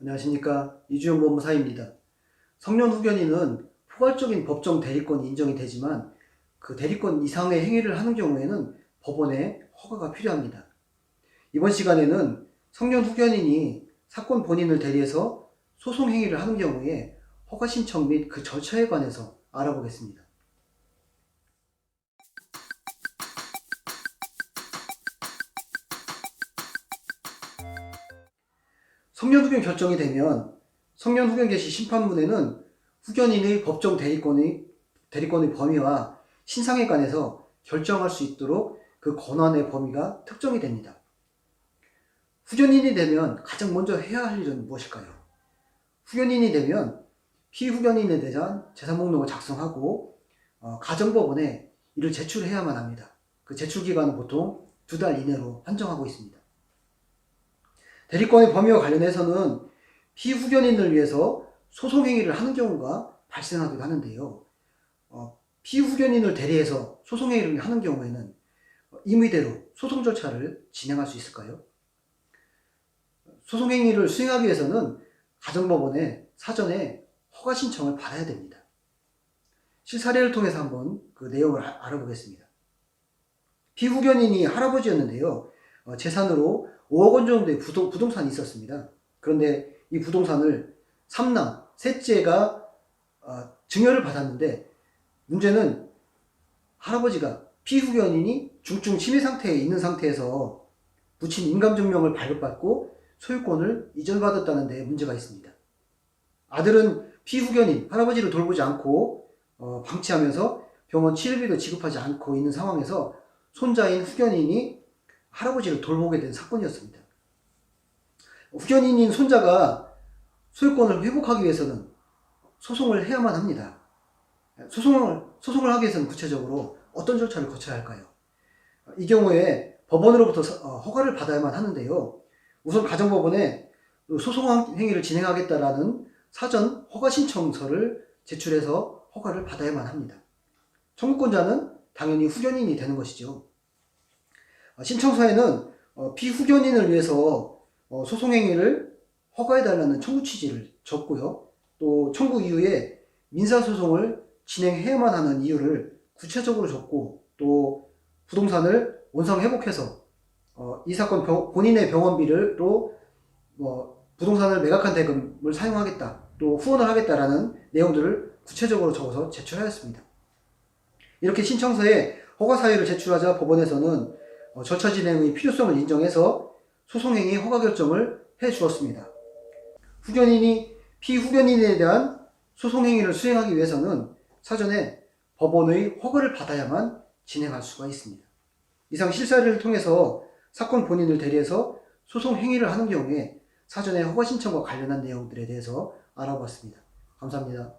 안녕하십니까. 이주영법무사입니다. 성년 후견인은 포괄적인 법정 대리권이 인정이 되지만 그 대리권 이상의 행위를 하는 경우에는 법원의 허가가 필요합니다. 이번 시간에는 성년 후견인이 사건 본인을 대리해서 소송 행위를 하는 경우에 허가 신청 및 그 절차에 관해서 알아보겠습니다. 성년 후견 결정이 되면 성년 후견 개시 심판문에는 후견인의 법정 대리권의 범위와 신상에 관해서 결정할 수 있도록 그 권한의 범위가 특정이 됩니다. 후견인이 되면 가장 먼저 해야 할 일은 무엇일까요? 후견인이 되면 피후견인에 대한 재산 목록을 작성하고 가정법원에 이를 제출해야만 합니다. 그 제출 기간은 보통 2달 이내로 한정하고 있습니다. 대리권의 범위와 관련해서는 피후견인을 위해서 소송행위를 하는 경우가 발생하기도 하는데요. 피후견인을 대리해서 소송행위를 하는 경우에는 임의대로 소송 절차를 진행할 수 있을까요? 소송행위를 수행하기 위해서는 가정법원에 사전에 허가 신청을 받아야 됩니다. 실사례를 통해서 한번 그 내용을 알아보겠습니다. 피후견인이 할아버지였는데요. 재산으로 5억 원 정도의 부동산이 있었습니다. 그런데 이 부동산을 삼남, 셋째가 증여를 받았는데 문제는 할아버지가 피후견인이 중증 치매 상태에 있는 상태에서 부친 인감증명을 발급받고 소유권을 이전받았다는 데 문제가 있습니다. 아들은 피후견인 할아버지를 돌보지 않고 방치하면서 병원 치료비도 지급하지 않고 있는 상황에서 손자인 후견인이 할아버지를 돌보게 된 사건이었습니다. 후견인인 손자가 소유권을 회복하기 위해서는 소송을 해야만 합니다. 소송을 하기 위해서는 구체적으로 어떤 절차를 거쳐야 할까요? 이 경우에 법원으로부터 허가를 받아야만 하는데요. 우선 가정법원에 소송 행위를 진행하겠다라는 사전 허가 신청서를 제출해서 허가를 받아야만 합니다. 청구권자는 당연히 후견인이 되는 것이죠. 신청서에는 피후견인을 위해서 소송행위를 허가해달라는 청구 취지를 적고요. 또 청구 이후에 민사소송을 진행해야만 하는 이유를 구체적으로 적고 또 부동산을 원상회복해서 이 사건 본인의 병원비로 부동산을 매각한 대금을 사용하겠다 또 후원을 하겠다라는 내용들을 구체적으로 적어서 제출하였습니다. 이렇게 신청서에 허가 사유를 제출하자 법원에서는 절차 진행의 필요성을 인정해서 소송행위 허가 결정을 해 주었습니다. 후견인이 피후견인에 대한 소송행위를 수행하기 위해서는 사전에 법원의 허가를 받아야만 진행할 수가 있습니다. 이상 실사례를 통해서 사건 본인을 대리해서 소송행위를 하는 경우에 사전에 허가 신청과 관련한 내용들에 대해서 알아봤습니다. 감사합니다.